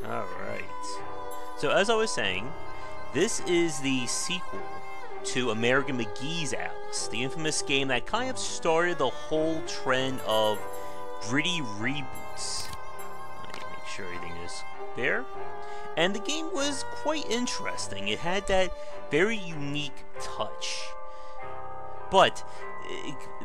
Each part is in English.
Alright. So as I was saying, this is the sequel to American McGee's Alice, the infamous game that kind of started the whole trend of gritty reboots. Let me make sure everything is there. And the game was quite interesting. It had that very unique touch. But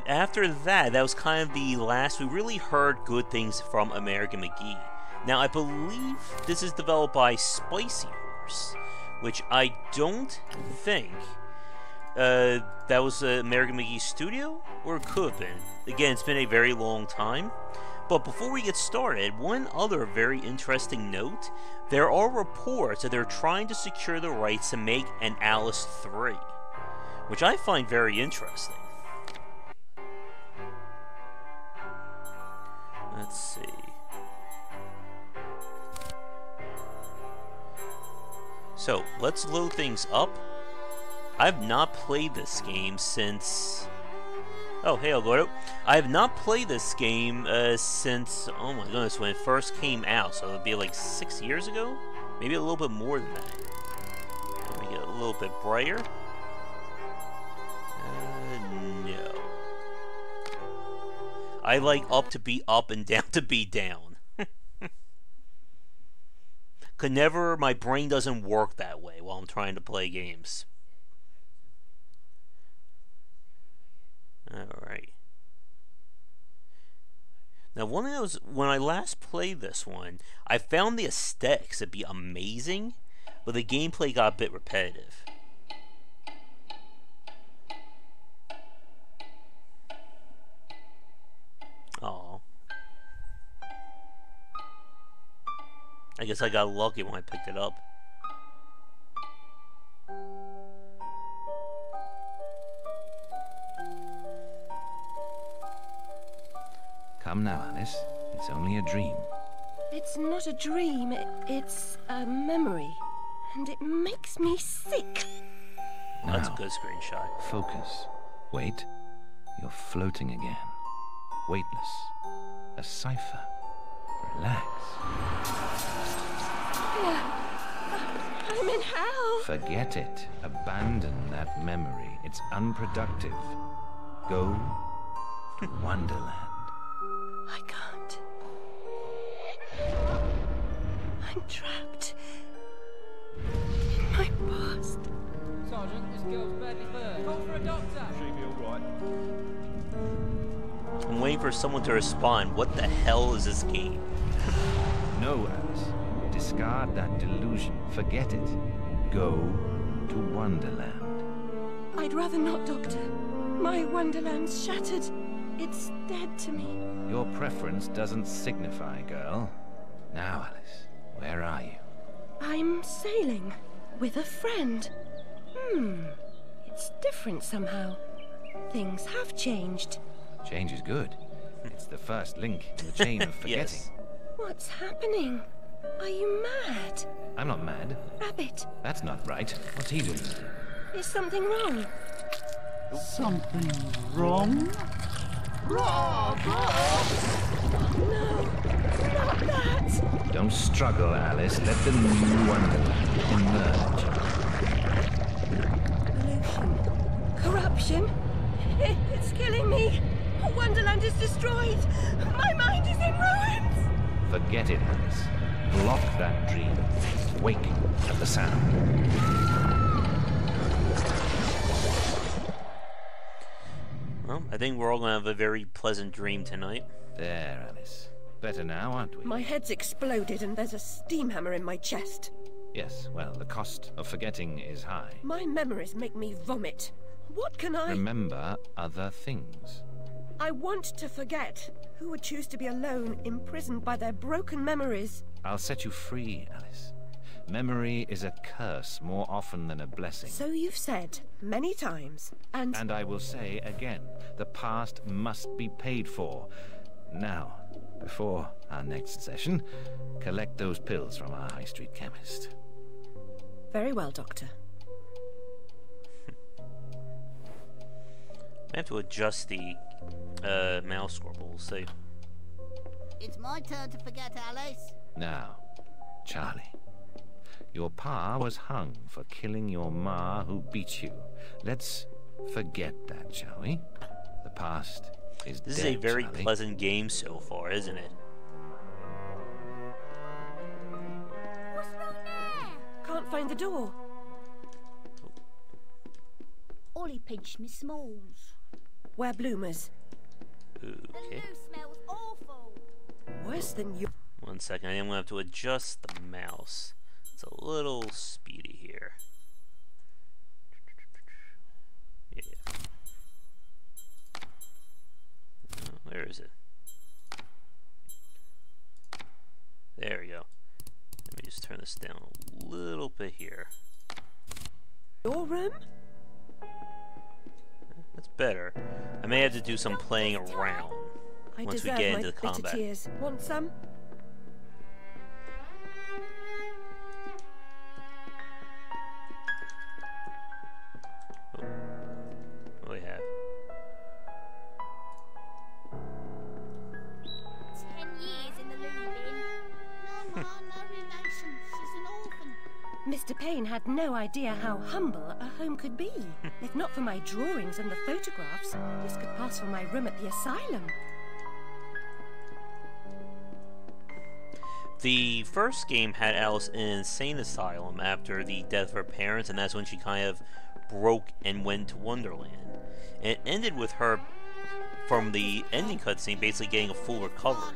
after that, that was kind of the last we really heard good things from American McGee. Now, I believe this is developed by Spicy Horse, which I don't think that was American McGee's studio, or it could have been. Again, it's been a very long time. But before we get started, one other very interesting note, there are reports that they're trying to secure the rights to make an Alice 3, which I find very interesting. Let's see. So, let's load things up. I've not played this game since... Oh, hey, Algordo. I have not played this game since, oh my goodness, when it first came out. So it would be like 6 years ago? Maybe a little bit more than that. Let me get a little bit brighter. No. I like up to be up and down to be down. Could never, my brain doesn't work that way while I'm trying to play games. Alright. Now, one thing that was, when I last played this one, I found the aesthetics to be amazing, but the gameplay got a bit repetitive. Aw. I guess I got lucky when I picked it up. Come now, Alice. It's only a dream. It's not a dream. It's a memory. And it makes me sick. Now, that's a good screenshot. Focus. Wait. You're floating again. Weightless. A cipher. Relax. I'm in hell. Forget it. Abandon that memory. It's unproductive. Go to Wonderland. I can't. I'm trapped in my past. Sergeant, this girl's badly burned. Call for a doctor. She'll be all right. I'm waiting for someone to respond. What the hell is this game? No, Alice. Discard that delusion. Forget it. Go to Wonderland. I'd rather not, Doctor. My Wonderland's shattered. It's dead to me. Your preference doesn't signify, girl. Now, Alice, where are you? I'm sailing with a friend. It's different somehow. Things have changed. Change is good. It's the first link in the chain of forgetting. Yes. What's happening? Are you mad? I'm not mad. Rabbit, That's not right. What's he doing? is something wrong? Something wrong? No, not that. Don't struggle, Alice. Let the new Wonderland emerge. Pollution. Corruption. It's killing me. Wonderland is destroyed. My mind is in ruins. Forget it, Alice. Block that dream. Wake at the sound. Well, I think we're all going to have a very pleasant dream tonight. There, Alice. Better now, aren't we? My head's exploded and there's a steam hammer in my chest. Yes, well, the cost of forgetting is high. My memories make me vomit. What can I... Remember other things. I want to forget. Who would choose to be alone, imprisoned by their broken memories? I'll set you free, Alice. Memory is a curse more often than a blessing. So you've said many times, and... And I will say again, the past must be paid for. Now, before our next session, collect those pills from our high street chemist. Very well, Doctor. I have to adjust the mouse scroll, we'll see. It's my turn to forget, Alice. Now, Charlie, your pa was hung for killing your ma who beat you. Let's forget that, shall we? The past is dead, This is a very Charlie. pleasant game so far, isn't it? What's wrong there? Can't find the door. Ollie pinched me smalls. We're bloomers. The Okay. loo smells awful. Worse than you. 1 second. I am going to have to adjust the mouse. It's a little speedy here. Yeah. Where is it? There we go. Let me just turn this down a little bit here. Your room? That's better. I may have to do some playing around I once we deserve get my into the bitter combat. tears. Want some? What do we have? 10 years in the loo bin. No, Ma, no relation. She's an orphan. Mr. Payne had no idea how humble a home could be. If not for my drawings and the photographs, this could pass for my room at the asylum. The first game had Alice in an insane asylum after the death of her parents, and that's when she kind of broke and went to Wonderland. And it ended with her, from the ending cutscene, basically getting a full recovery.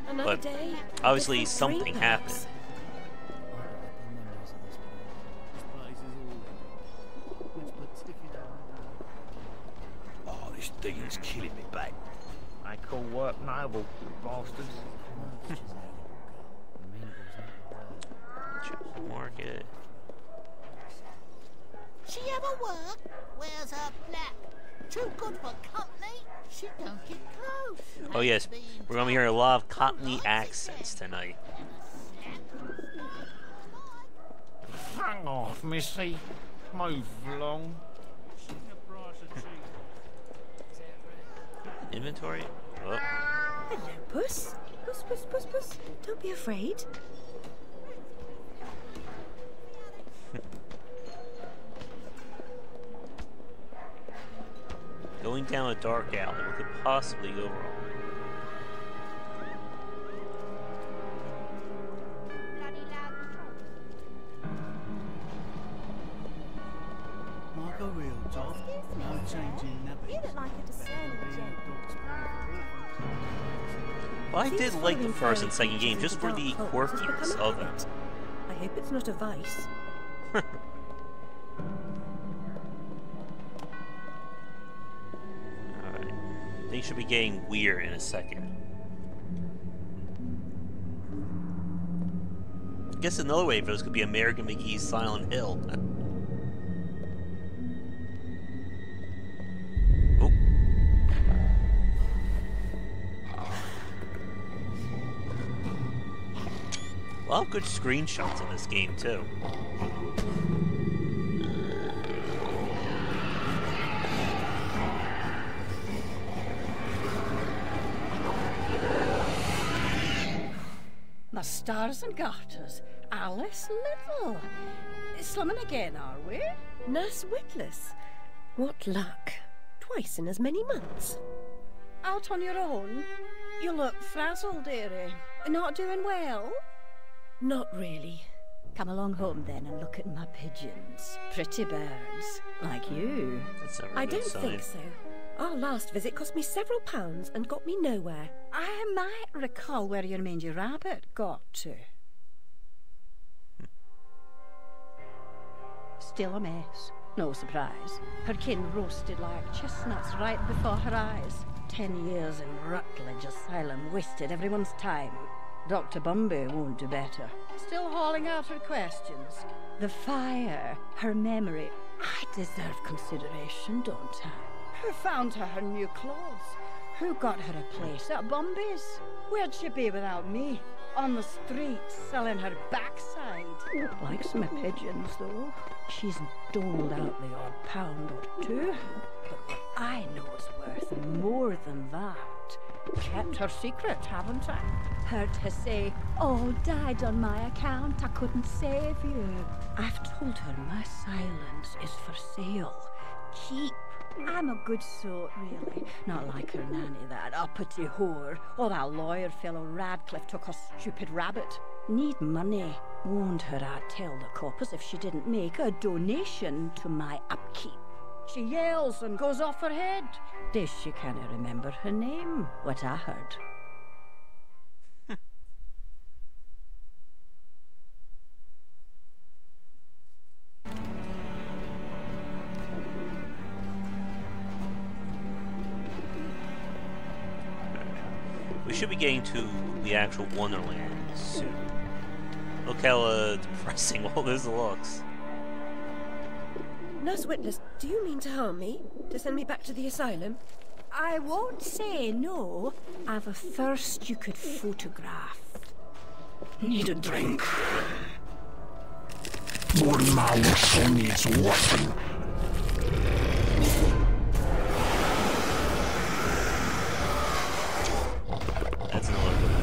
Another But day. obviously different something dream, happened. perhaps. Oh, this thing's killing me back. I call work noble, bastards. Check market. She ever work? Wears her black. Too good for company. She don't get close. Oh yes, we're going to be hearing a lot of Cockney accents tonight. Hang off, missy. Move along. Inventory? Oh. Hello, Puss. Puss, puss, puss, puss. Don't be afraid. Going down a dark alley. What could possibly go wrong? Margot real job. No changing nappies. You look like a discerning gent. Well, I Seems did like the following first and fairy second game creatures just for into the dark holes has quirkiness become a of them. habit. I hope it's not a vice. Alright. Things should be getting weird in a second. I guess another way for this could be American McGee's Silent Hill. Oh. A lot of good screenshots in this game, too. The stars and garters. Alice Little. Slumming again, are we? Nurse Witless. What luck. Twice in as many months. Out on your own? You look frazzled, dearie. Not doing well? Not really. Come along home then and look at my pigeons. Pretty birds, like you. That's never a I good don't sign. think so. Our last visit cost me several pounds and got me nowhere. I might recall where your mangy rabbit got to. Still a mess. No surprise. Her kin roasted like chestnuts right before her eyes. 10 years in Rutledge Asylum wasted everyone's time. Dr. Bumby won't do better. Still hauling out her questions. The fire, her memory. I deserve consideration, don't I? Who found her new clothes? Who got her a place at Bumby's? Where'd she be without me? On the street, selling her backside. Likes my pigeons, though. She's doled out the odd pound or two. But what I know is worth more than that. Kept her secret, haven't I? Heard her say, all died on my account, I couldn't save you. I've told her my silence is for sale. Keep. I'm a good sort, really. Not like her nanny, that uppity whore, or that lawyer fellow Radcliffe took a stupid rabbit. Need money. Warned her I'd tell the coppers if she didn't make a donation to my upkeep. She yells and goes off her head. Days she can't remember her name, what I heard. We should be getting to the actual Wonderland soon. Look how depressing all this looks. Nurse Witless, do you mean to harm me? To send me back to the asylum? I won't say no. I've a first you could photograph. Need a drink. One also needs water. That's another good one.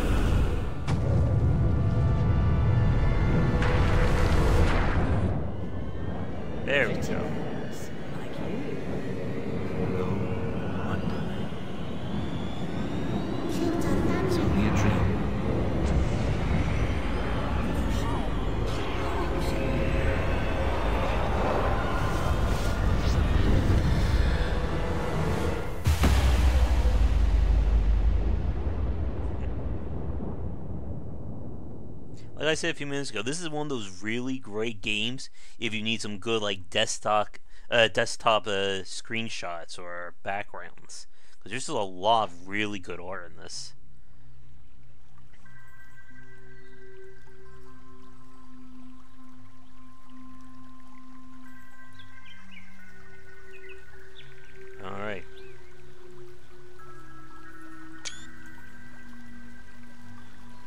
There we go. Like you. It's only a dream. Like I said a few minutes ago, this is one of those really great games if you need some good like desktop screenshots or backgrounds, because there's just a lot of really good art in this. All right.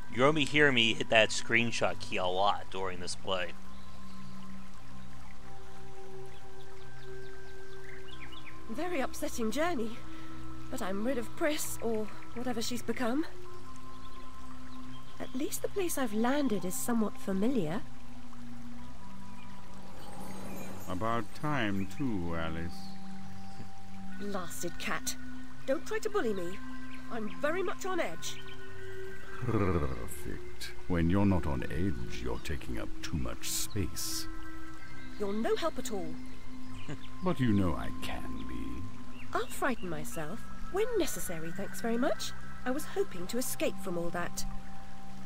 You're going to be hearing me hit that screenshot key a lot during this play. Very upsetting journey. But I'm rid of Priss, or whatever she's become. At least the place I've landed is somewhat familiar. About time, too, Alice. Blasted cat. Don't try to bully me. I'm very much on edge. Perfect. When you're not on edge, you're taking up too much space. You're no help at all. But you know I can be. I'll frighten myself when necessary, thanks very much. I was hoping to escape from all that.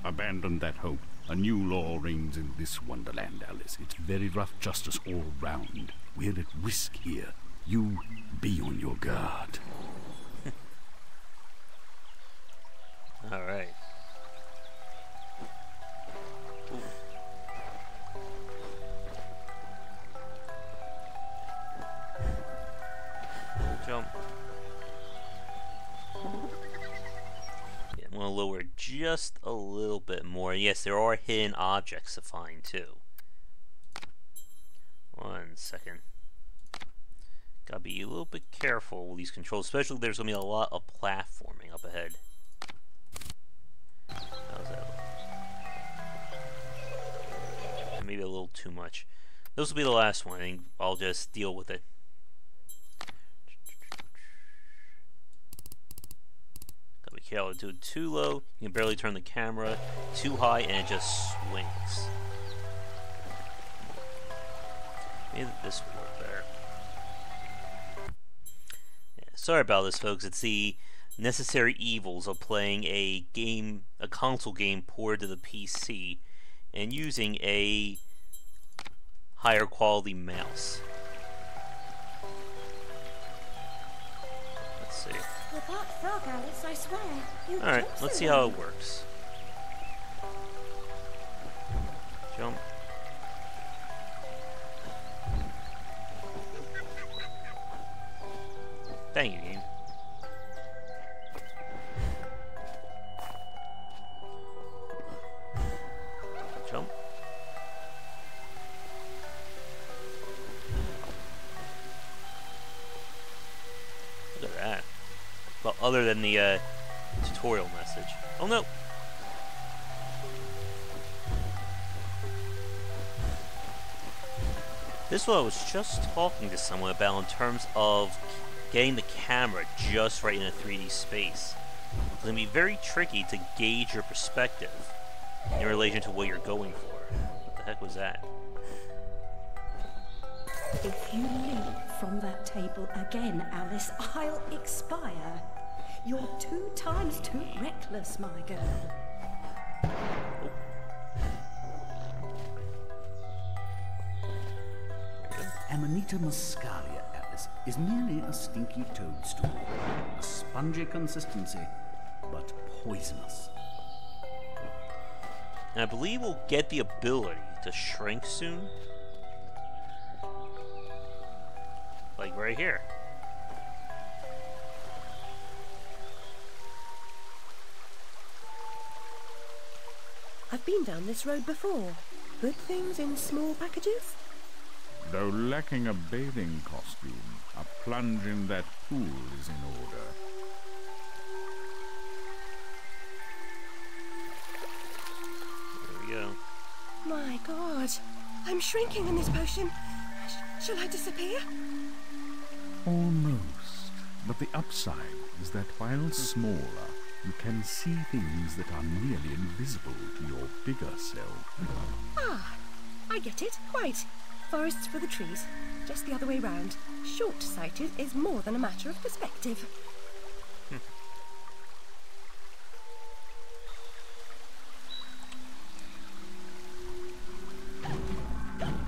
Abandon that hope. A new law reigns in this wonderland, Alice. It's very rough justice all round. We're at risk here. You be on your guard. All right. Jump. Yeah, I'm going to lower just a little bit more. Yes, there are hidden objects to find too. 1 second. Gotta be a little bit careful with these controls, especially there's going to be a lot of platforming up ahead. How's that look? Maybe a little too much. This will be the last one. I think I'll just deal with it. Gotta be careful. Do it too low, you can barely turn the camera. Too high, and it just swings. Maybe this will work better. Yeah, sorry about this, folks. It's the necessary evils of playing a console game ported to the PC and using a higher quality mouse. Let's see. You're part frog, Alice, I swear. Alright, let's see how it works. Jump. Thank you, game. Jump. Look at that. Well, other than the tutorial message. Oh no! This is what I was just talking to someone about in terms of getting the camera just right in a 3D space. It's going to be very tricky to gauge your perspective in relation to what you're going for. What the heck was that? If you leap from that table again, Alice, I'll expire. You're 2 times too reckless, my girl. Amanita muscaria, Alice, is merely a stinky toadstool. A spongy consistency, but poisonous. And I believe we'll get the ability to shrink soon. Like right here. I've been down this road before. Good things in small packages? Though lacking a bathing costume, a plunge in that pool is in order. There we go. My God, I'm shrinking in this potion. Shall I disappear? Almost. But the upside is that while smaller, you can see things that are nearly invisible to your bigger self. Ah, I get it. Quite. Forests for the trees. Just the other way round. Short-sighted is more than a matter of perspective.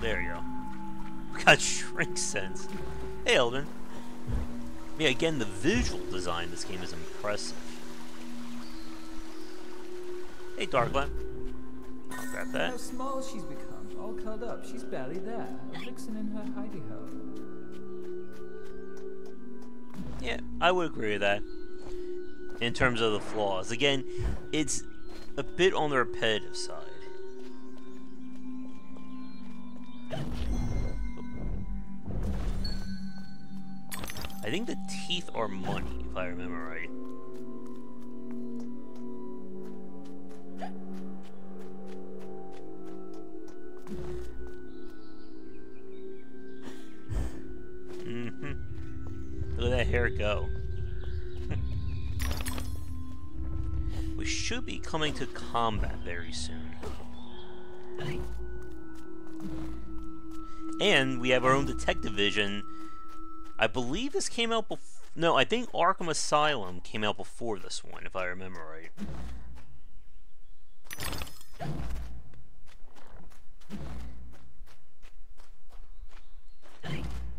There you go. Got shrink sense. Hey, Eldon. Yeah, again, the visual design in this game is impressive. Hey, Darklamp. I'll grab that. How small she's become. All curled up. She's barely there. A vixen in her hidey-hole. Yeah, I would agree with that. In terms of the flaws. Again, it's a bit on the repetitive side. I think the teeth are money, if I remember right. Look at that hair go. We should be coming to combat very soon. And we have our own detective vision. I believe this came out before... No, I think Arkham Asylum came out before this one, if I remember right.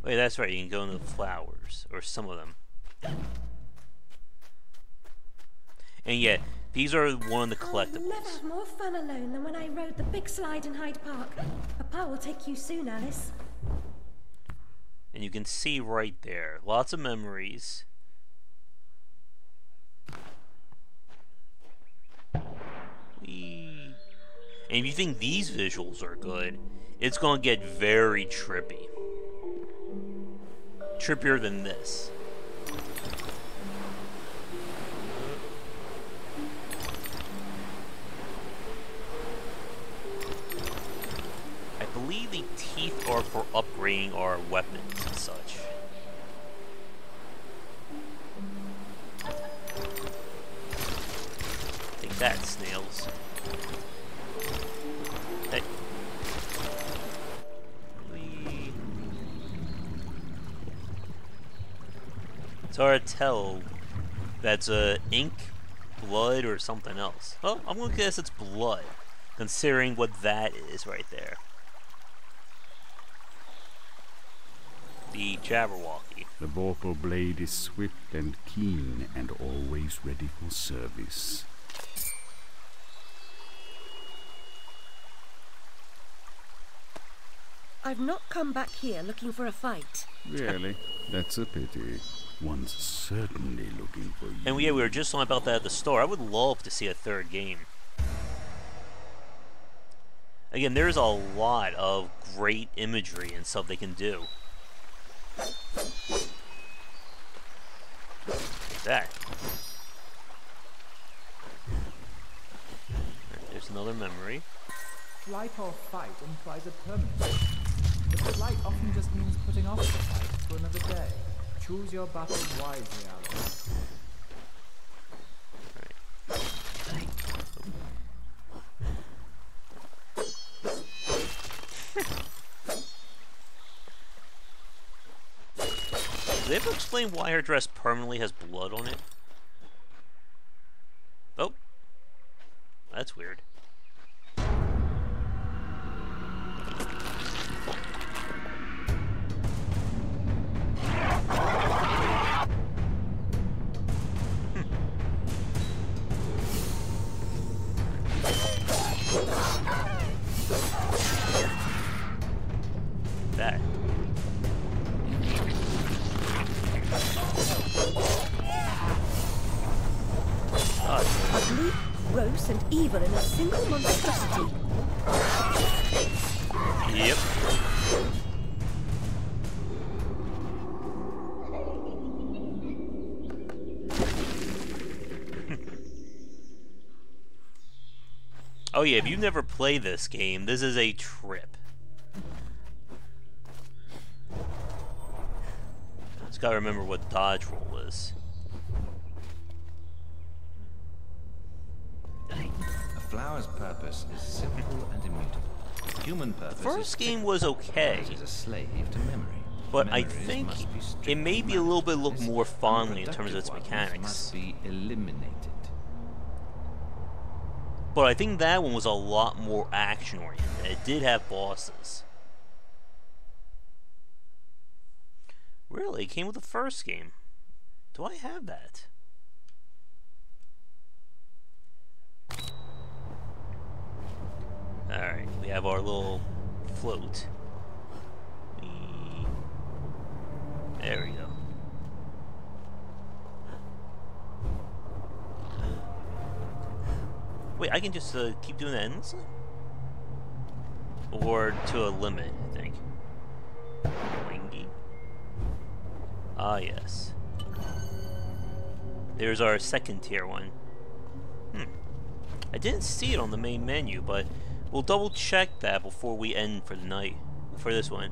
Wait, that's right, you can go into the flowers, or some of them. And yeah, these are one of the collectibles. I'll never have more fun alone than when I rode the big slide in Hyde Park. Papa will take you soon, Alice. And you can see right there, lots of memories. Whee. And if you think these visuals are good, it's going to get very trippy. Trippier than this. I believe the teeth are for upgrading our weapons and such. Take that, snails. Hey. Whee. It's hard to tell that's ink, blood, or something else. Well, I'm gonna guess it's blood, considering what that is right there. The Jabberwocky. The vorpal blade is swift and keen and always ready for service. I've not come back here looking for a fight. Really? That's a pity. One's certainly looking for you. And we were just on about that at the store. I would love to see a third game. Again, there's a lot of great imagery and stuff they can do. Like that. there's another memory. Flight or fight implies a permanence. But flight often just means putting off the fight to another day. Choose your battles wisely, Alice. Did they ever explain why her dress permanently has blood on it? Oh. That's weird. That. Ugly, gross, and evil in a single monstrosity. Yep. Oh yeah, if you've never played this game, this is a trip. Just gotta remember what dodge roll is. A flower's purpose is simple and immutable. Human purpose. The first game was okay, is a slave to memory. but I think it may be a little bit look more fondly in terms of its mechanics. Must be eliminated. But I think that one was a lot more action-oriented. It did have bosses. Really? It came with the first game. Do I have that? Alright, we have our little float. There we go. Wait, I can just keep doing that endlessly? Or to a limit, I think. Wingy. Ah, yes. There's our second tier one. I didn't see it on the main menu, but we'll double check that before we end for the night. For this one.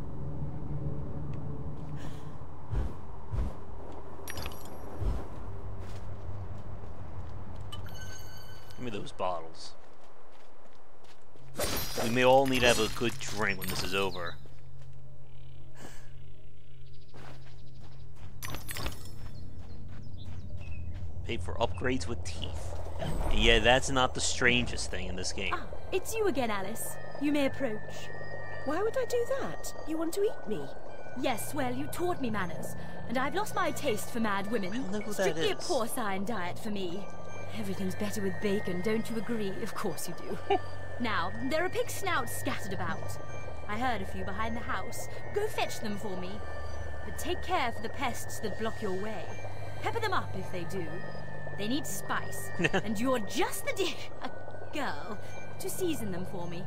Give me those bottles. We may all need to have a good drink when this is over. Pay for upgrades with teeth. And yeah, that's not the strangest thing in this game. Ah, it's you again, Alice. You may approach. Why would I do that? You want to eat me? Yes, well, you taught me manners, and I've lost my taste for mad women. I don't know who that Strictly a is. porcine diet for me. Everything's better with bacon, don't you agree? Of course you do. Now, there are pig snouts scattered about. I heard a few behind the house. Go fetch them for me. But take care for the pests that block your way. Pepper them up if they do. They need spice, and you're just the girl to season them for me.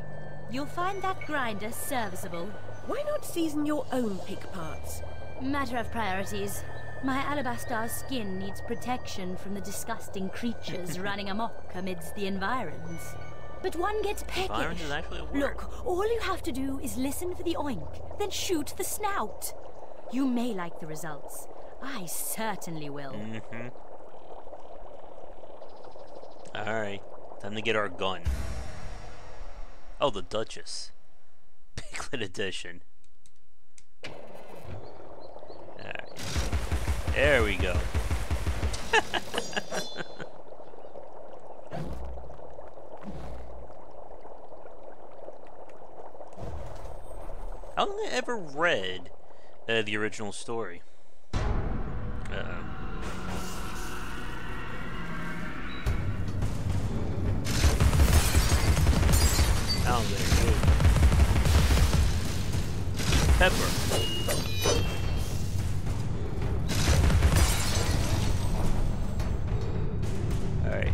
You'll find that grinder serviceable. Why not season your own pig parts? Matter of priorities. My alabaster skin needs protection from the disgusting creatures running amok amidst the environs. But one gets peckish. Environs is actually a word. Look, all you have to do is listen for the oink, then shoot the snout. You may like the results. I certainly will. Mm-hmm. Alright, time to get our gun. Oh, the Duchess. Piglet edition. Alright. There we go. I don't think I ever read the original story. Sounds very good. Pepper. Alright.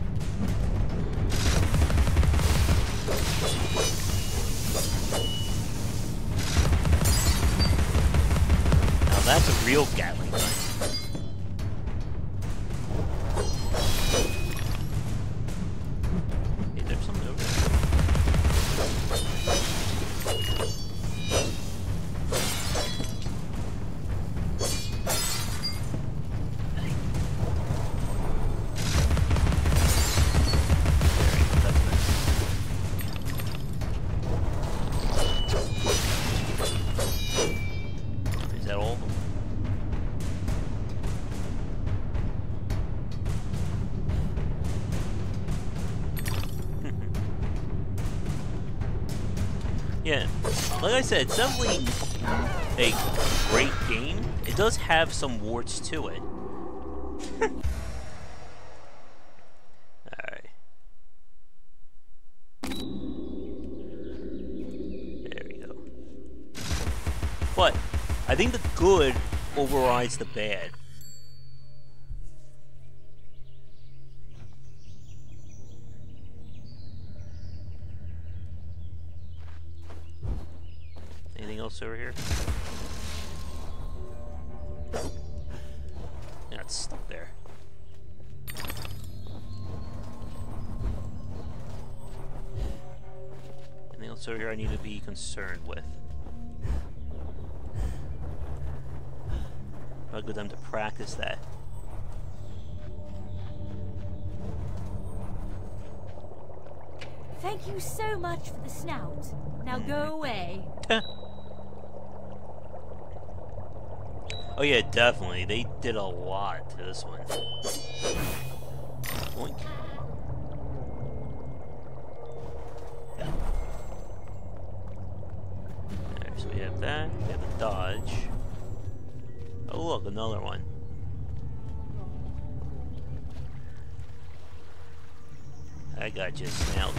Now that's a real Gatling gun. Hey, there's something over there. Yeah, like I said, it's definitely a great game. It does have some warts to it. Alright. There we go. But I think the good overrides the bad. Anything else over here? Yeah, it's stuck there. Anything else over here I need to be concerned with? I'll go down to practice that. Thank you so much for the snout. Now go away. Oh yeah, definitely. They did a lot to this one. Boink. Alright, so we have that. We have the dodge. Oh look, another one. I got you snailed.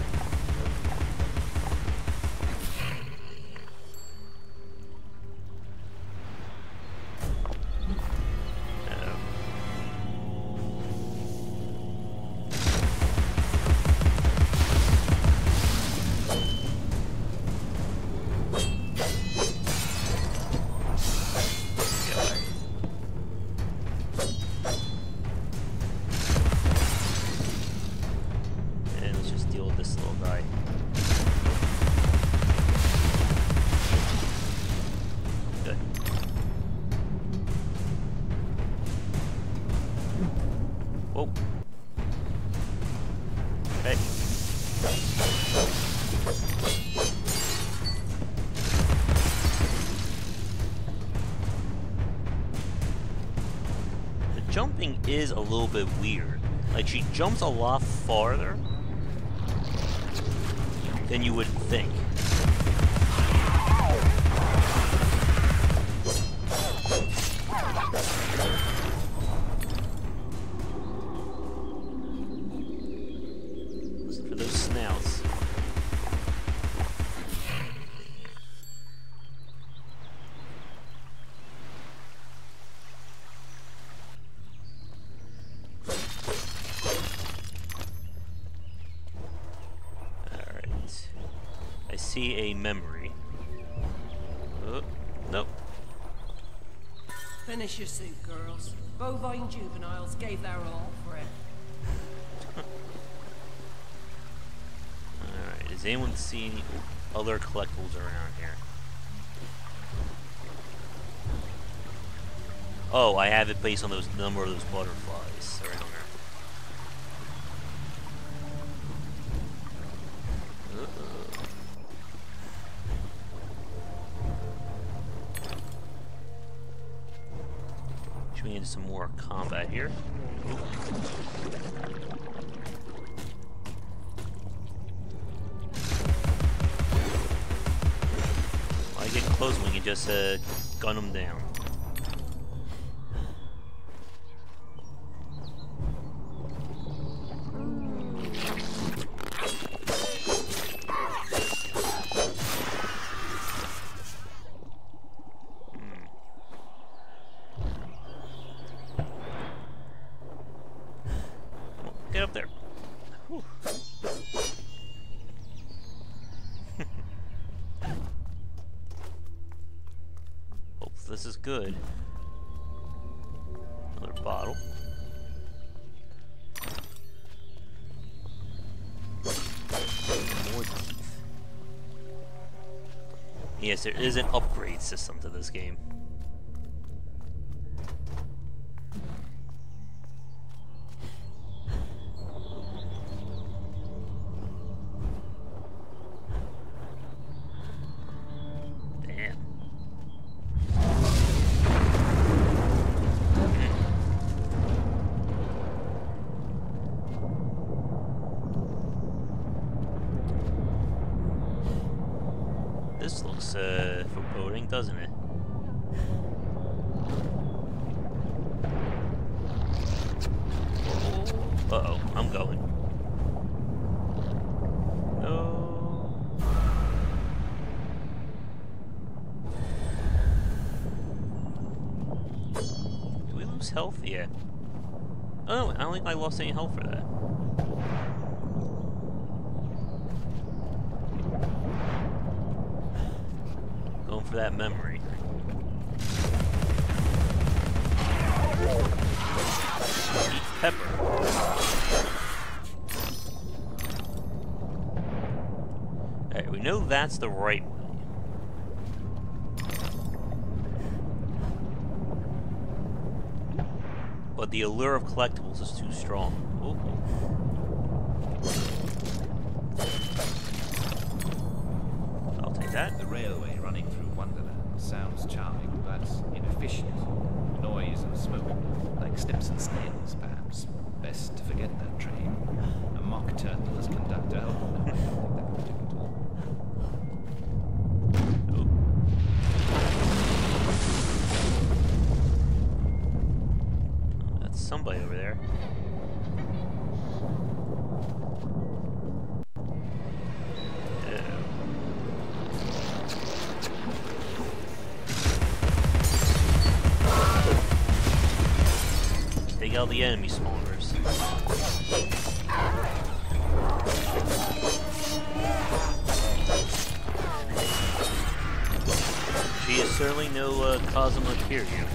Jumping is a little bit weird. Like, she jumps a lot farther than you would think. Listen for those snouts. See a memory. Oh, nope. Finish your soup, girls. Bovine juveniles gave their all for it. Alright, does anyone see any other collectibles around here? Oh, I have it based on those number of those butterflies around there. We need some more combat here. When I get close, we can just gun them down. Get up there. Whew. Hope this is good. Another bottle. More teeth. Yes, there is an upgrade system to this game. This looks foreboding, doesn't it? Uh-oh, I'm going. No. Do we lose health? Yeah. Oh, I don't think I lost any health for that. Going for that memory. Pepper. Alright, we know that's the right way. But the allure of collectibles is too strong. Ooh. I'll take that. The railway running through Wonderland sounds charming, but inefficient. Noise and smoke, like snips and snails, perhaps. Best to forget that train. A mock turtle as conductor. Oh, no, I don't think that would do at all. Oh, that's somebody over there. Take out the enemy spawners. She is certainly no Cosmo Kiryu.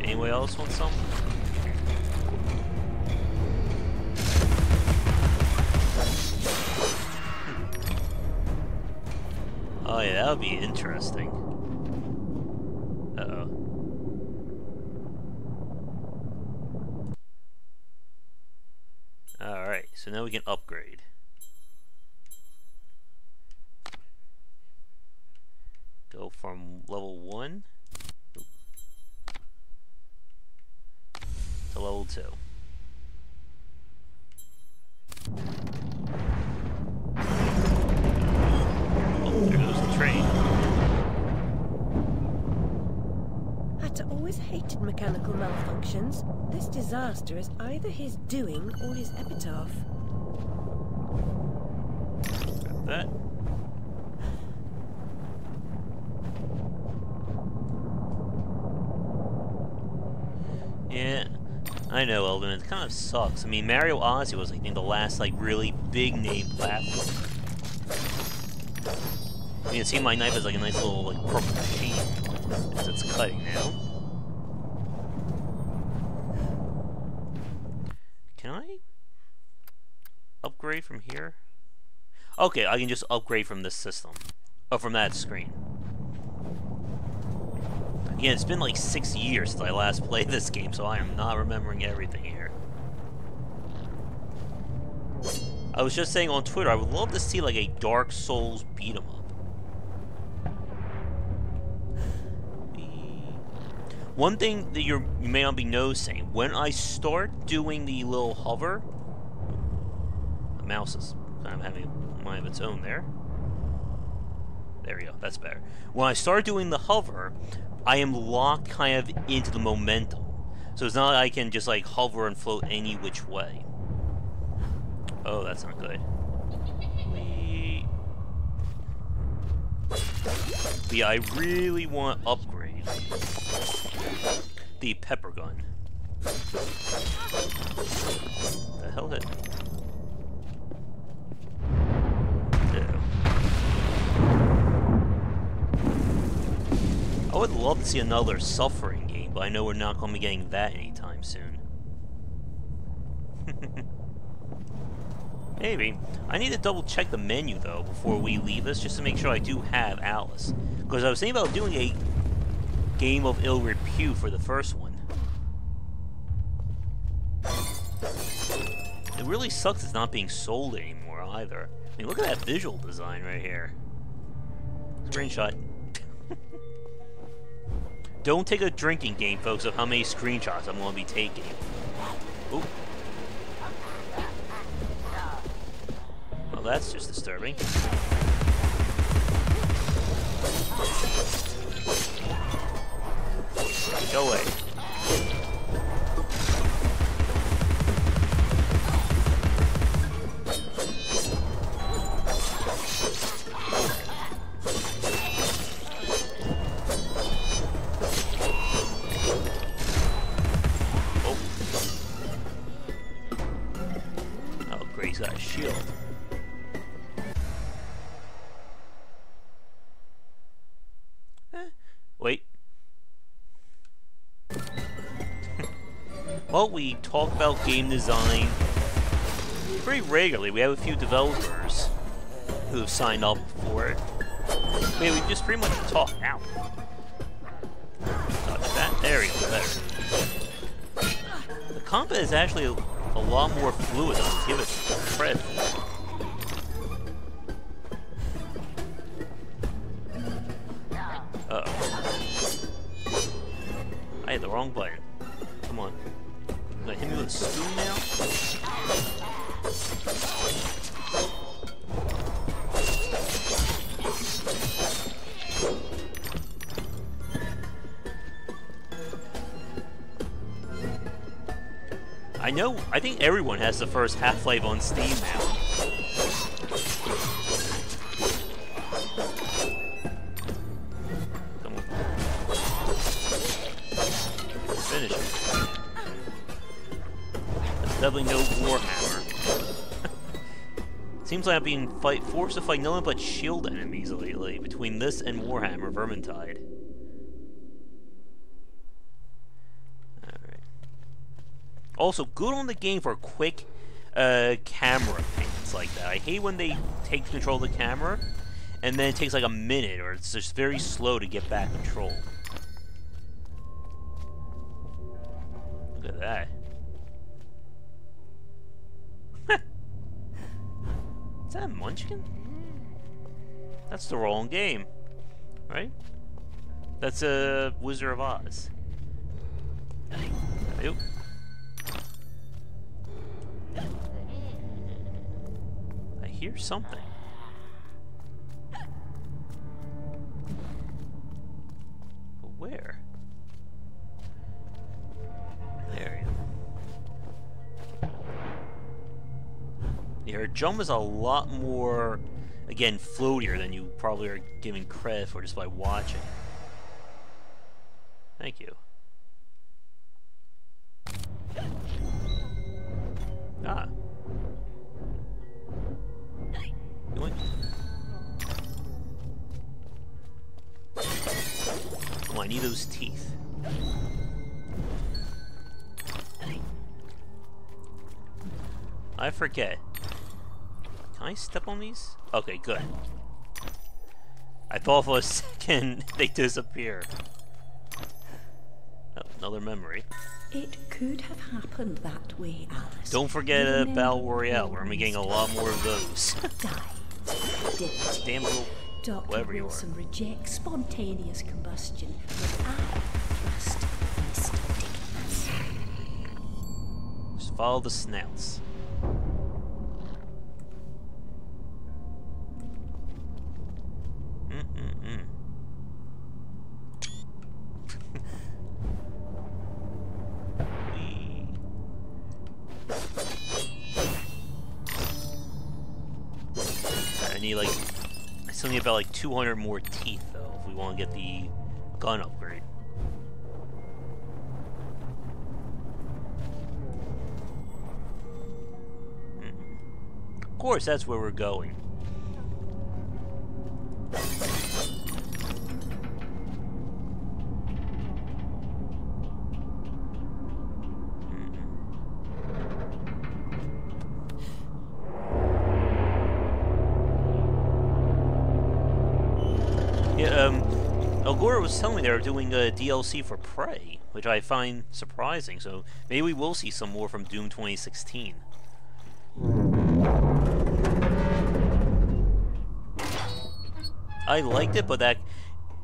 Anyone else want some? Oh yeah, that would be interesting. Uh-oh. Alright, so now we can upgrade. Go from level 1 to level 2. There goes the train. Hatter always hated mechanical malfunctions. This disaster is either his doing or his epitaph. Got that. Yeah, I know, Eldon. It kind of sucks. I mean, Mario Odyssey was, I think, the last, like, really big-name platform. You can see my knife is like a nice little, like, purple sheen as it's cutting now. Can I upgrade from here? Okay, I can just upgrade from this system. Oh, from that screen. Yeah, it's been like 6 years since I last played this game, so I am not remembering everything here. I was just saying on Twitter, I would love to see like a Dark Souls beat 'em up. One thing that you may not be noticing, when I start doing the little hover, the mouse is kind of having a mind of its own there. There we go, that's better. When I start doing the hover, I am locked kind of into the momentum. So it's not like I can just like hover and float any which way. Oh, that's not good. But yeah, I really want to upgrade the pepper gun. The hell hit me? I would love to see another Suffering game, but I know we're not going to be getting that anytime soon. Maybe. I need to double check the menu though before we leave this, just to make sure I do have Alice. Because I was thinking about doing a game of ill repute for the first one. It really sucks it's not being sold anymore either. I mean, look at that visual design right here. Screenshot. don't take a drinking game, folks, of how many screenshots I'm going to be taking. Ooh. Well, that's just disturbing. Go away. Oh, Gray's got a shield. Wait. Well, we talk about game design pretty regularly. We have a few developers who have signed up for it. I mean, we just pretty much talk now. Touch that. There we go. Better. The combat is actually a lot more fluid than I give it credit for. Uh-oh. I hit the wrong button. Come on. Gonna hit me with a spoon now? I think everyone has the first Half-Life on Steam now. Come on. Finish it. There's definitely no Warhammer. Seems like I'm being forced to fight nothing but shield enemies lately, between this and Warhammer Vermintide. Also, good on the game for quick camera pans like that. I hate when they take control of the camera, and then it takes like a minute, or it's just very slow to get back control. Look at that. Is that a Munchkin? That's the wrong game, right? That's a Wizard of Oz. Yep. I hear something. But where? There you go. Yeah, her jump is a lot more, again, floatier than you probably are giving credit for just by watching. Thank you. Ah. Yoink. Oh, I need those teeth. I forget. Can I step on these? Okay, good. I thought for a second they disappear. Oh, another memory. It could have happened that way, Alice. Don't forget Battle Royale. We're getting a lot more of those. Damn little Dr. Wilson rejects spontaneous combustion, but I trust Mr. Dickens. Just follow the snouts. I need like, I still need about like 200 more teeth though if we want to get the gun upgrade. Of course, that's where we're going. Elgora was telling me they were doing a DLC for Prey, which I find surprising, so maybe we will see some more from Doom 2016. I liked it, but that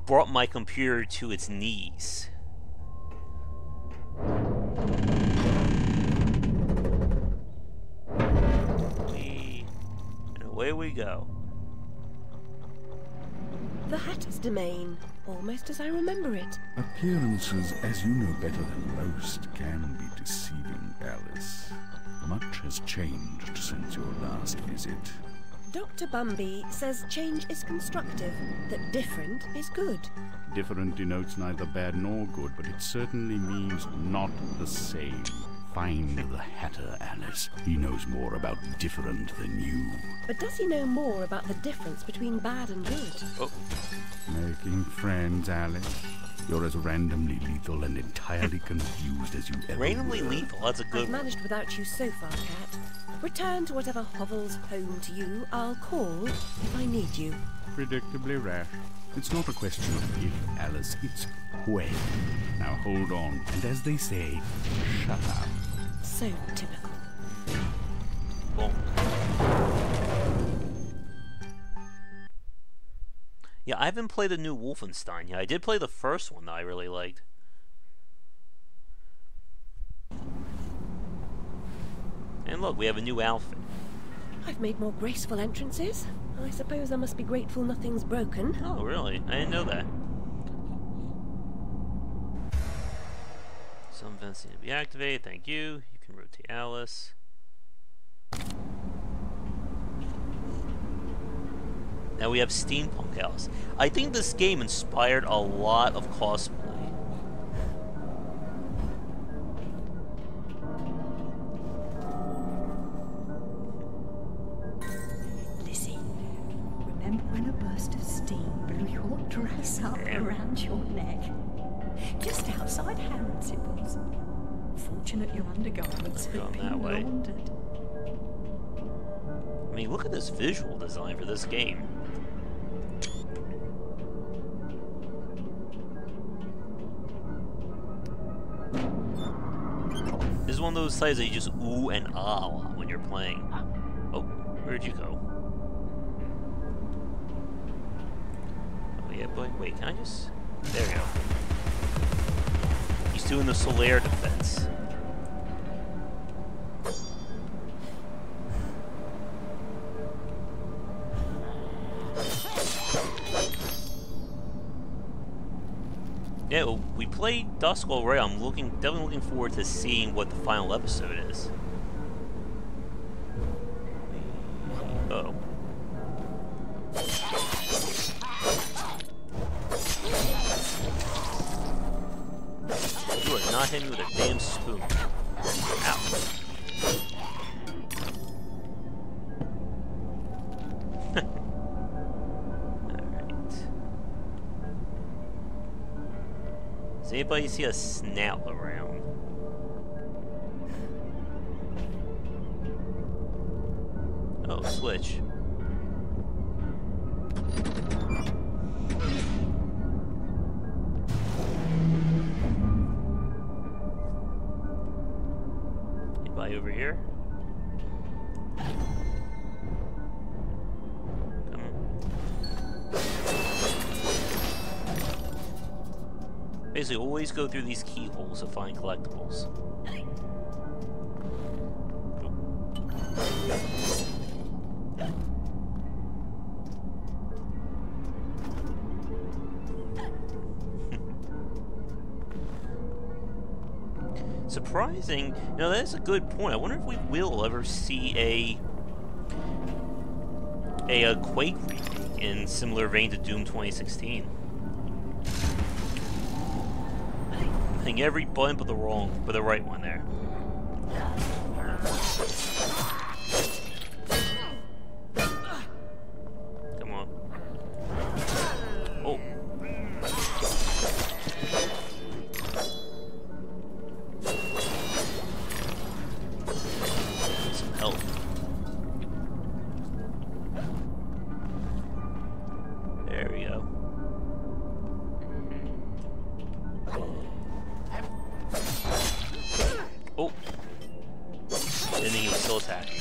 brought my computer to its knees. we go. The Hatter's domain, almost as I remember it. Appearances, as you know better than most, can be deceiving, Alice. Much has changed since your last visit. Dr. Bumby says change is constructive, that different is good. Different denotes neither bad nor good, but it certainly means not the same. Find the Hatter, Alice. He knows more about different than you. But does he know more about the difference between bad and good? Oh. Making friends, Alice. You're as randomly lethal and entirely confused as you ever Randomly were. lethal, that's a good I've managed without you so far, Cat. Return to whatever hovels home to you. I'll call if I need you. Predictably rash. It's not a question of if, Alice, it's when. Now hold on, and as they say, shut up. So typical. Boom. Yeah, I haven't played the new Wolfenstein yet. I did play the first one that I really liked. And look, we have a new outfit. I've made more graceful entrances. I suppose I must be grateful nothing's broken. Oh, really? I didn't know that. Some vents need to be activated. Thank you. You can rotate Alice. Now we have Steampunk Alice. I think this game inspired a lot of cosplay. Lizzie, remember when a burst of steam blew your dress up around your neck? Just outside Harrods it was. Fortunate your undergarments had been laundered. I mean, look at this visual design for this game. This is one of those sites that you just ooh and ah when you're playing. Oh, where'd you go? Oh yeah, but wait, can I just... There we go. He's doing the Solaire defense. Yeah, well, we played Dusk already. I'm definitely looking forward to seeing what the final episode is. Uh-oh. You are not hitting me with a damn spoon. Ow. Does anybody see a snout around? Oh, switch. Anybody over here? Come on. Basically, always go through these keyholes to find collectibles. Surprising, you know, that's a good point. I wonder if we will ever see a Quake remake in similar vein to Doom 2016. Hitting every button but the right one there. Come on. Oh. Some help. There we go. Oh! Didn't think he was still attacking.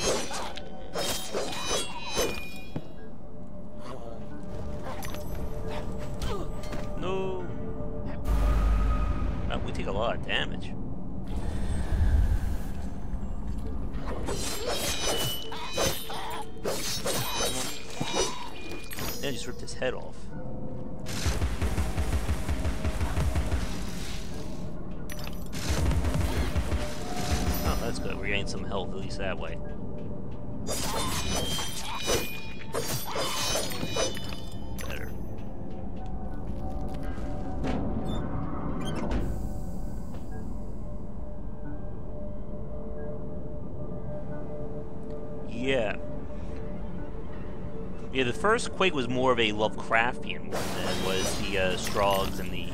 No! We take a lot of damage. Yeah, I just ripped his head off. Oh, that's good. We're getting some health, at least that way. Better. Yeah. Yeah, the first Quake was more of a Lovecraftian one than it was the Strogs and the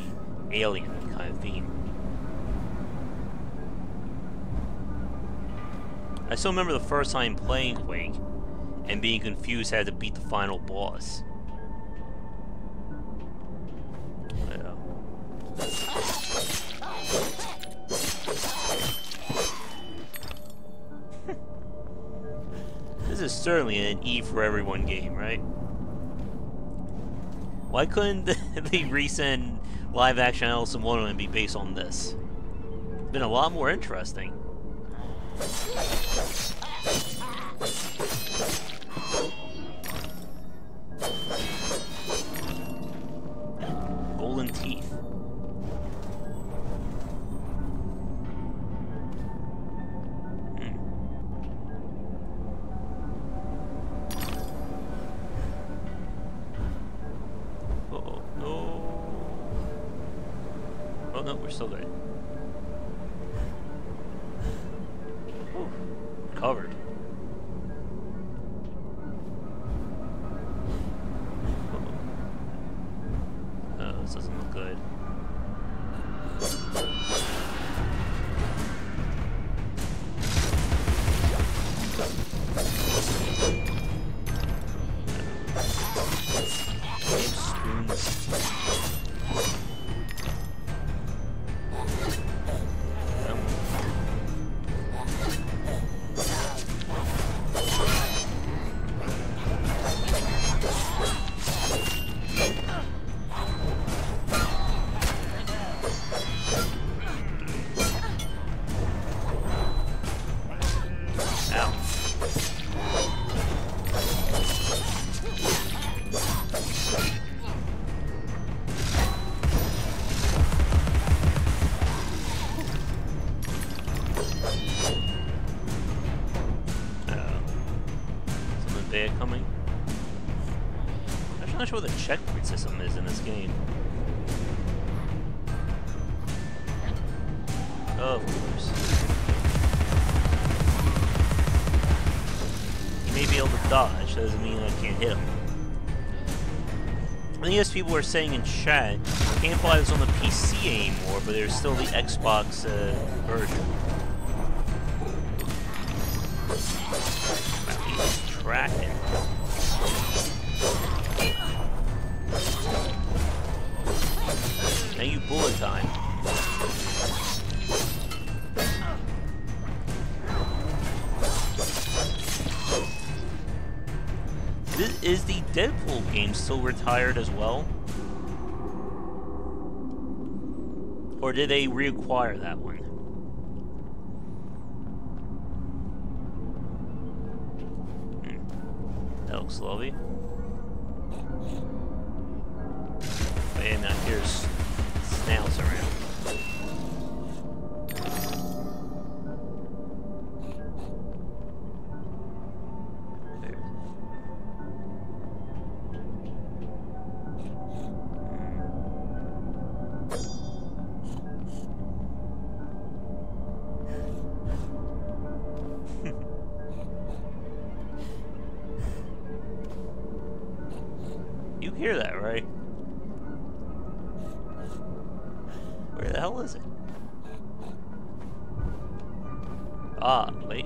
alien kind of theme. I still remember the first time playing Quake and being confused how to beat the final boss. Yeah. This is certainly an E for everyone game, right? Why couldn't the recent live-action Alice in Wonderland be based on this? It's been a lot more interesting. Golden teeth. Uh-oh, no. Oh no, we're still good. Whew. Covered. Oh, this doesn't look good. Coming. I'm not sure what the checkpoint system is in this game. Oh, of course. He may be able to dodge, doesn't mean I can't hit him. I think as people are saying in chat, can't buy this on the PC anymore, but there's still the Xbox version. Wow, he's tracking. Now you bullet time. Is the Deadpool game still retired as well? Or did they reacquire that one? That looks lovely. And now here's snouts around. You hear that, right? Where the hell is it? Ah, wait.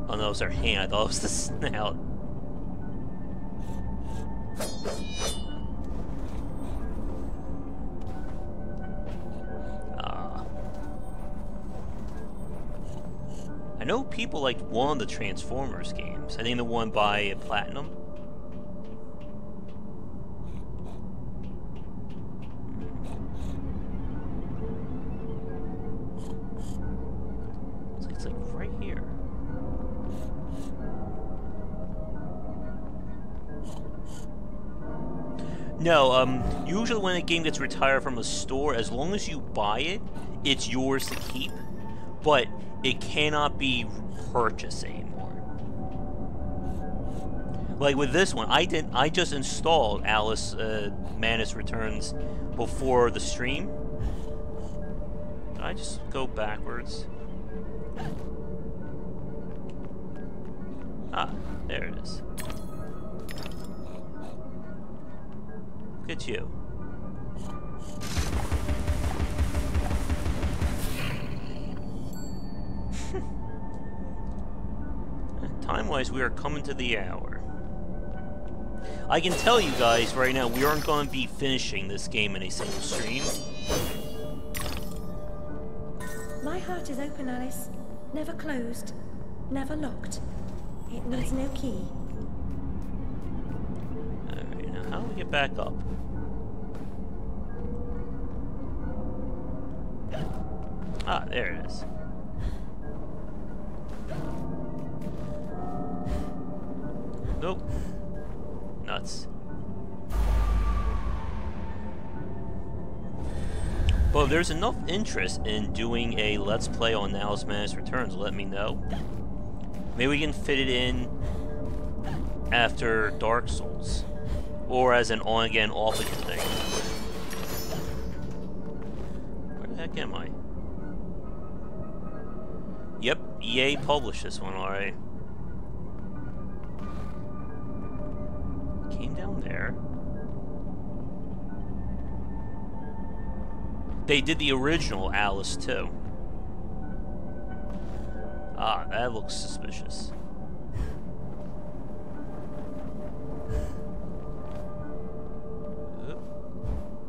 Oh no, it's her hand. I thought it was the snout. Ah. I know people liked one of the Transformers games. I think the one by Platinum. It's like right here. No, usually when a game gets retired from a store, as long as you buy it, it's yours to keep, but it cannot be purchased anymore. Like with this one, I just installed Alice Manus Returns before the stream. Did I just go backwards? Ah, there it is. Look at you. Time-wise, we are coming to the hour. I can tell you guys right now, we aren't going to be finishing this game in a single stream. My heart is open, Alice. Never closed. Never locked. It needs no key. Alright, now how do we get back up? Ah, there it is. Nope. Nuts. But if there's enough interest in doing a Let's Play on Alice Manus Returns, let me know. Maybe we can fit it in after Dark Souls. Or as an on-again, off-again thing. Where the heck am I? Yep, EA published this one, alright. Came down there. They did the original Alice too. Ah, that looks suspicious.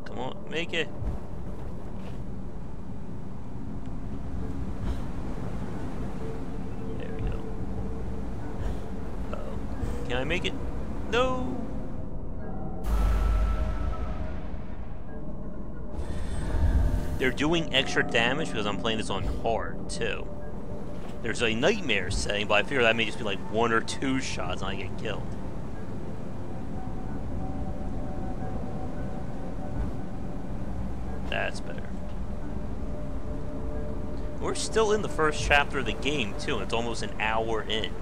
Come on, make it. There we go. Uh-oh. Can I make it? No! They're doing extra damage because I'm playing this on hard, too. There's a nightmare setting, but I figure that may just be like 1 or 2 shots and I get killed. That's better. We're still in the first chapter of the game, too, and it's almost an hour in.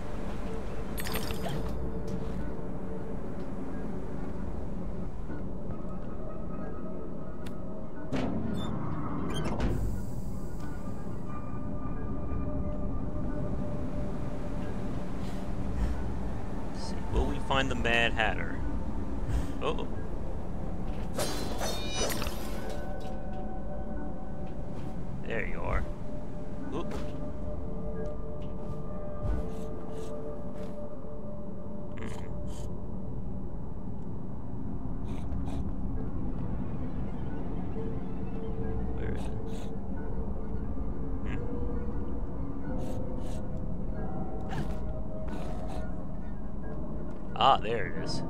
Find the Mad Hatter. Uh-oh. There you are. Oop. Where is it? Ah, there it is.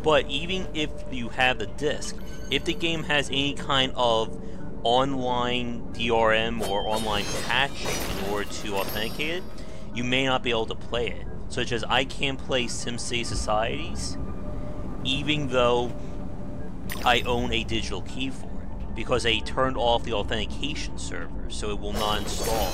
But even if you have the disc, if the game has any kind of online DRM or online patching in order to authenticate it, you may not be able to play it. Such as I can't play SimCity Societies, even though I own a digital key for it, because they turned off the authentication server, so it will not install.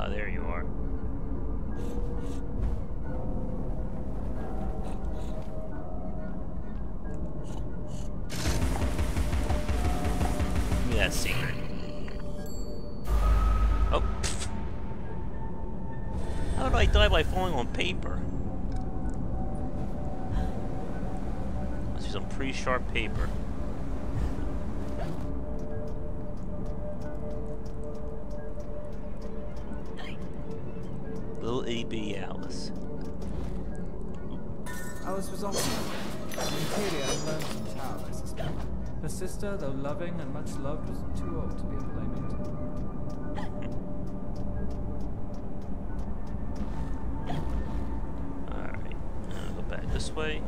There you are. Give me that secret. Oh. How did I die by falling on paper? Must be some pretty sharp paper. be Alice. Alice was often clearly unlearned from child, I suspect. Her sister, though loving and much loved, was too old to be a playmate. Alright, I'll go back this way.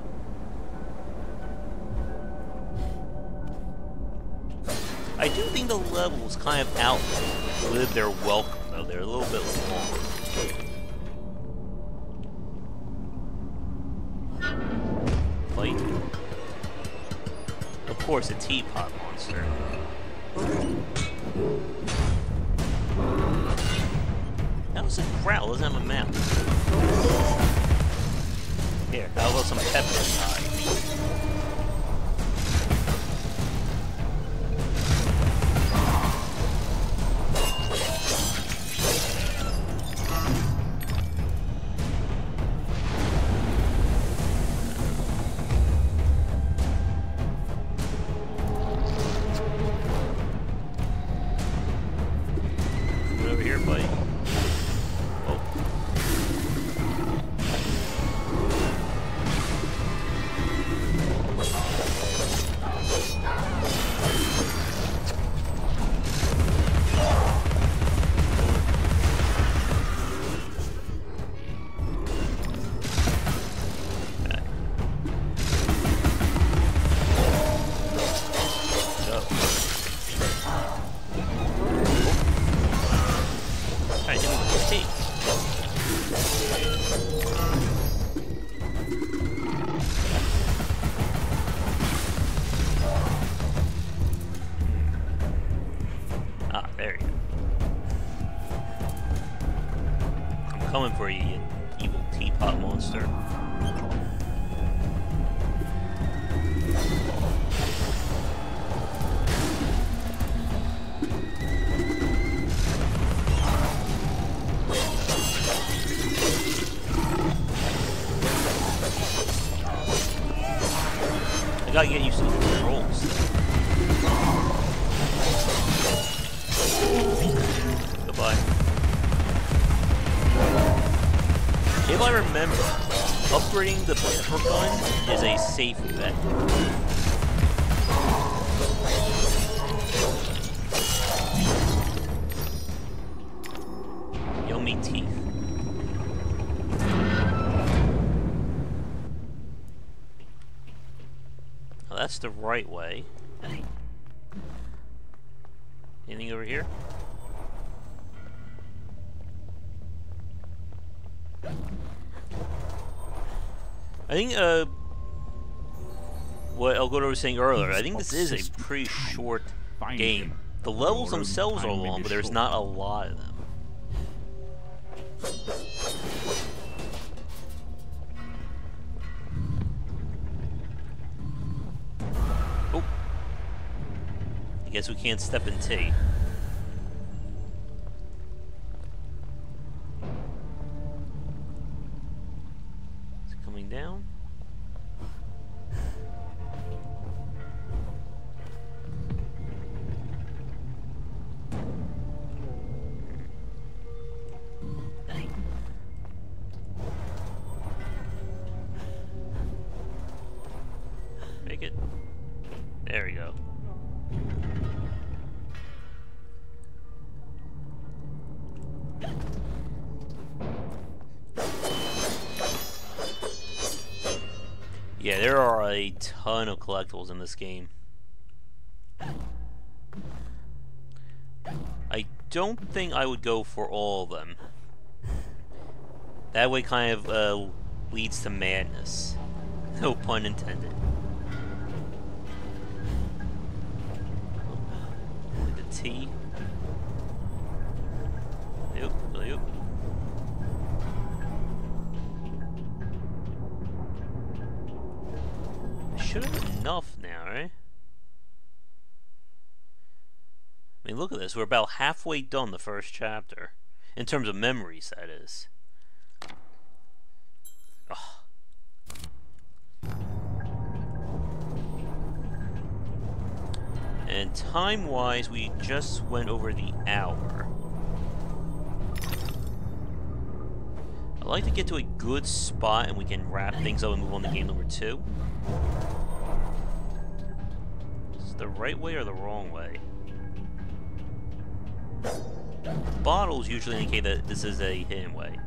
I do think the levels kind of outlive their welcome, though. They're a little bit long. Fight. Of course, a teapot monster. That was a growl, doesn't have a mouth. Here, how about some pepper pie? Coming for you, you evil teapot monster. I gotta get used to the controls. Goodbye. If I remember, upgrading the pepper gun is a safe bet. Yummy teeth. Oh, that's the right way. Anything over here? I think, what Elgato was saying earlier, I think this is a pretty short game. The levels themselves are long, but there's not a lot of them. Oh. I guess we can't step in tea. Down. Make it. There we go. Yeah, there are a ton of collectibles in this game. I don't think I would go for all of them. That way kind of leads to madness. No pun intended. The tea. Yep, yep. Should have enough now, right? I mean, look at this. We're about halfway done the first chapter. In terms of memories, that is. Oh. And time-wise, we just went over the hour. A like to get to a good spot and we can wrap things up and move on to game number 2. Is it the right way or the wrong way? Bottles usually indicate that this is a hidden way.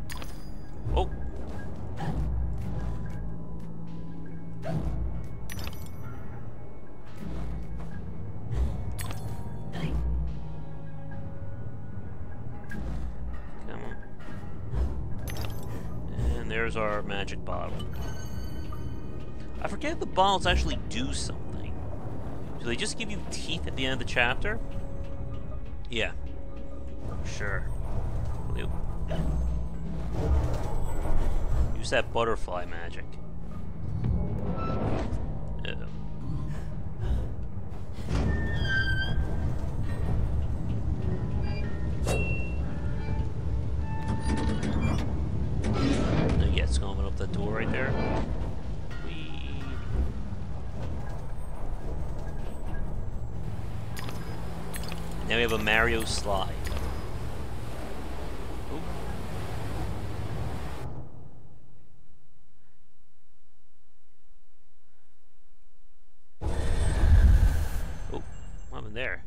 Oh! Come on. And there's our magic bottle. I forget if the bottles actually do something. Do they just give you teeth at the end of the chapter? Yeah. Sure. Blue. Use that butterfly magic. Uh-oh. Yeah, it's going up the door right there. Whee. Now we have a Mario slide. There.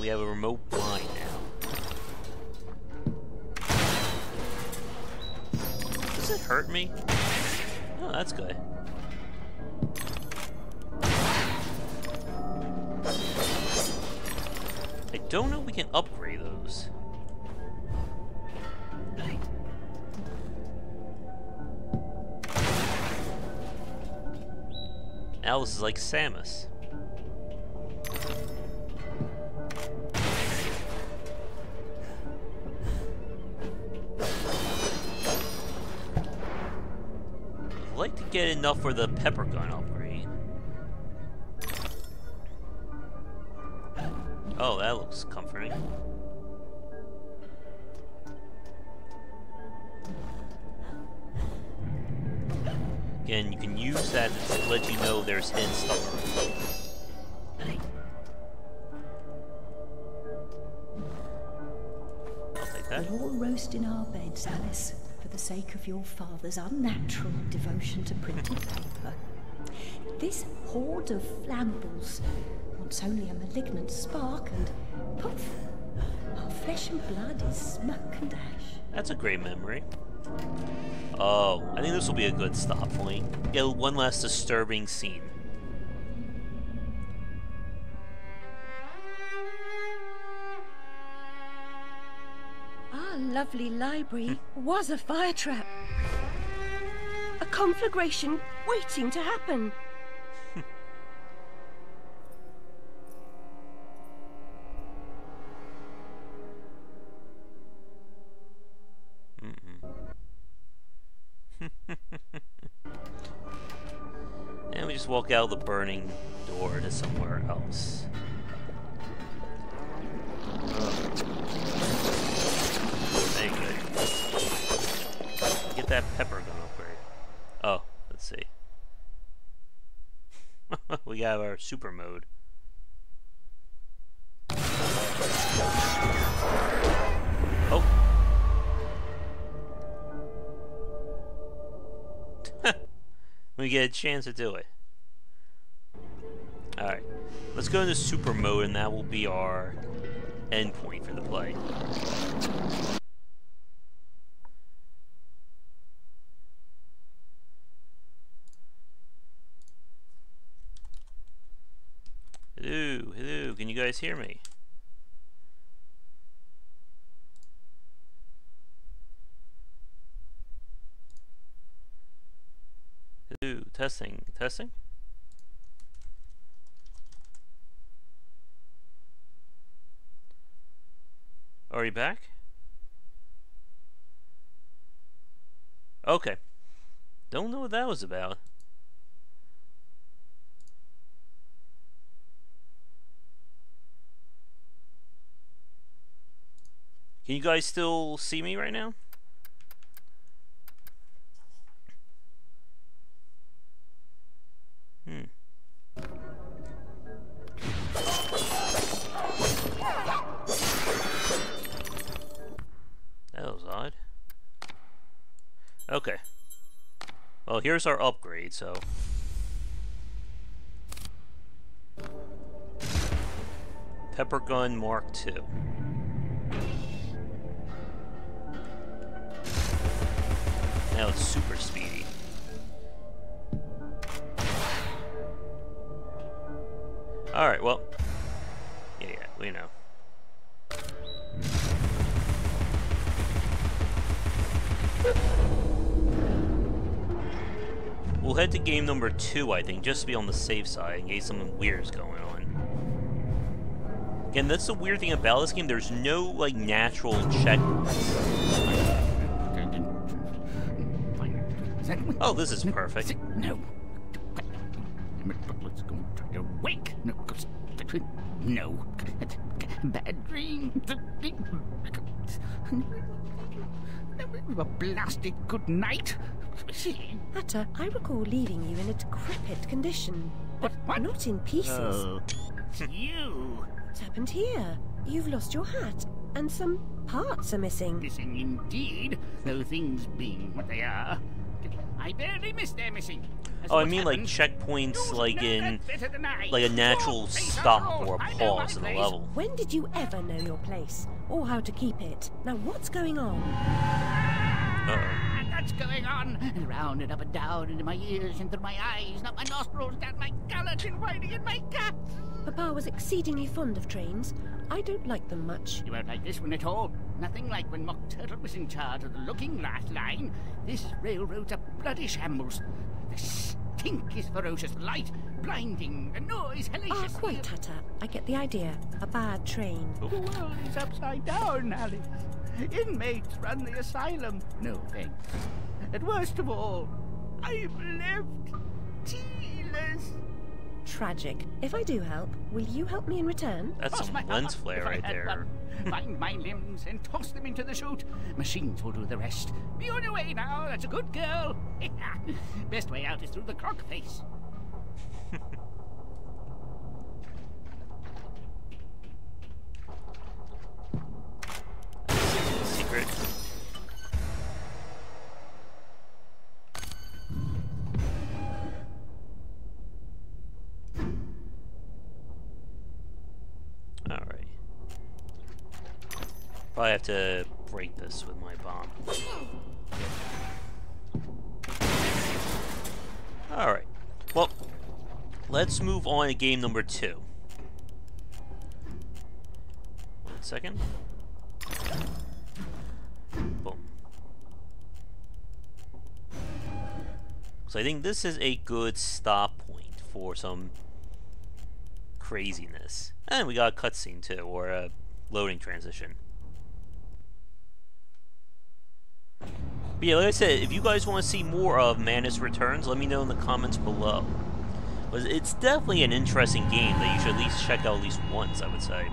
We have a remote blind now. Does it hurt me? Oh, that's good. I don't know if we can upgrade those. Alice is like Samus. I'd like to get enough for the pepper gun upgrade. Oh, that looks comforting. Again, you can use that to let you know there's hidden stuff around. I'll take that. We'll all roast in our beds, Alice, for the sake of your father's unnatural devotion to printed paper. This horde of flammables wants only a malignant spark and poof, our flesh and blood is smoke and ash. That's a great memory. Oh, I think this will be a good stop point. Get one last disturbing scene. Our lovely library was a fire trap. A conflagration waiting to happen. And we just walk out the burning door to somewhere else. Very good. Get that pepper gun upgrade. Oh, let's see. We got our super mode. Oh. We get a chance to do it. Alright, let's go into super mode and that will be our end point for the play. Hello, hello, can you guys hear me? Hello, testing, testing? Are you back? Okay. Don't know what that was about. Can you guys still see me right now? Well, here's our upgrade, so... Pepper Gun Mark II. Now it's super speedy. Alright, well... Yeah, we know. We'll head to game number 2, I think, just to be on the safe side in case something weird's going on. Again, that's the weird thing about this game. There's no, like, natural checkpoints. Oh, this is perfect. No. Let's go try to wake. No. Bad dream. A blasted good night. Hatter, I recall leaving you in a decrepit condition, but not in pieces. Oh, it's you. What's happened here? You've lost your hat, and some parts are missing. Missing indeed, though things being what they are. I barely missed their missing. Oh, I mean like checkpoints, like in like a natural stop or a pause in the level. When did you ever know your place, or how to keep it? Now what's going on? That's going on, and round and up and down, into my ears, and through my eyes, up my nostrils, down my gullet, and whining in my guts. Papa was exceedingly fond of trains. I don't like them much. You won't like this one at all. Nothing like when Mock Turtle was in charge of the looking glass line. This railroad's a bloody shambles. The stink is ferocious, light, blinding, the noise hellacious. Ah, quite, Hatter. I get the idea. A bad train. The world is upside down, Alice. Inmates run the asylum. No thanks. And worst of all, I'm left tealess. Tragic. If I do help, will you help me in return? That's some lens flare right there. Find my limbs and toss them into the chute. Machines will do the rest. Be on your way now. That's a good girl. Best way out is through the clock face. Secret. Alright. Probably have to break this with my bomb. Alright. Well, let's move on to game number 2. 1 second. Boom. So I think this is a good stop point for some craziness. And we got a cutscene too, or a loading transition. But yeah, like I said, if you guys want to see more of Manus Returns, let me know in the comments below. But it's definitely an interesting game that you should at least check out at least once, I would say.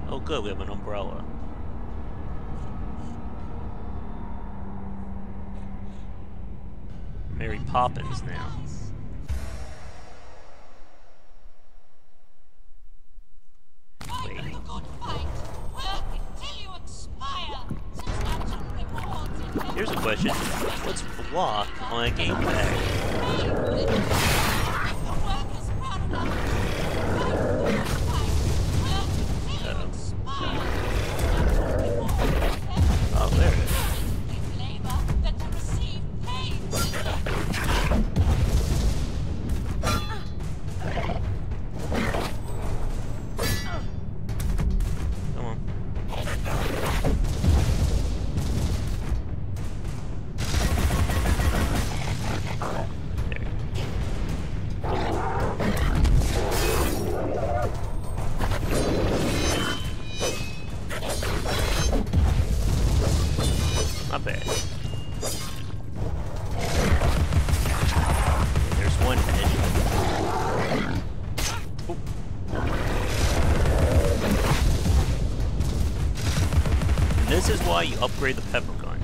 Oh good, we have an umbrella. Mary Poppins now. Wait. Here's a question. What's block on a gamepad? Oh, there it is. Come on. There. Not bad. There's one head. Oh. And this is why you upgrade the pepper gun.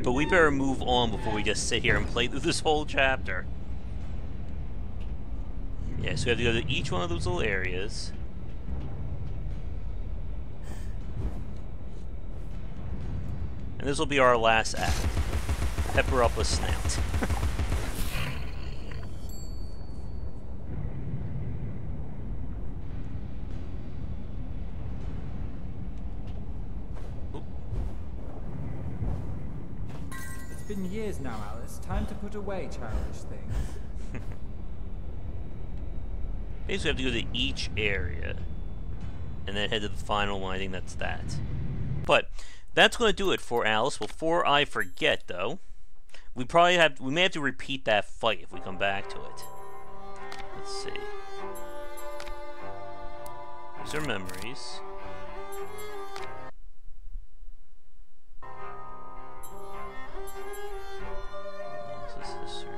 but we better move on before we just sit here and play through this whole chapter. Yeah, so we have to go to each one of those little areas. And this will be our last act. Pepper up a snout. It's been years now, Alice. Time to put away childish things. Basically, we have to go to each area. And then head to the final one. I think that's that. But that's going to do it for Alice. Before I forget, though, we may have to repeat that fight if we come back to it. Let's see. These are memories. This is history.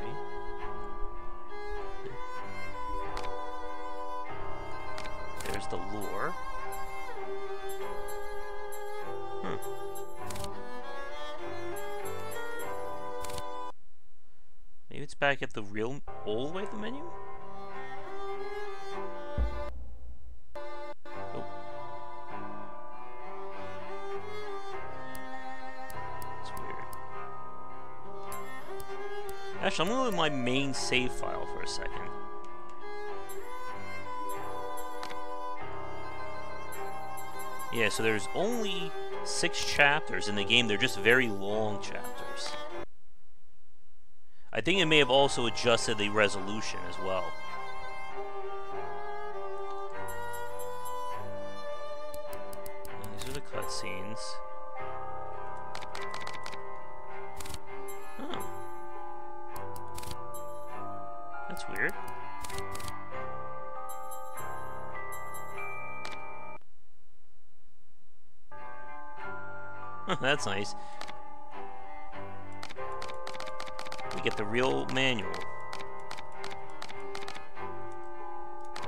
There's the lore. Maybe it's back at the real old way of the menu? Oh. That's weird. Actually, I'm going to go to my main save file for a second. Yeah, so there's only 6 chapters in the game. They're just very long chapters. I think it may have also adjusted the resolution as well. And these are the cutscenes. Oh. That's weird. That's nice. We get the real manual.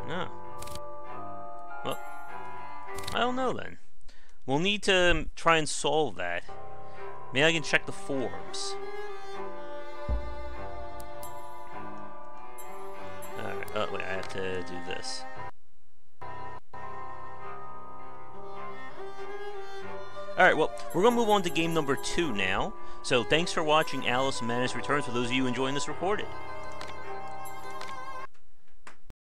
No. Well, I don't know then. We'll need to try and solve that. Maybe I can check the forums. Alright, oh wait, I have to do this. Alright, well, we're going to move on to game number 2 now. So, thanks for watching Alice Madness Returns for those of you enjoying this recorded.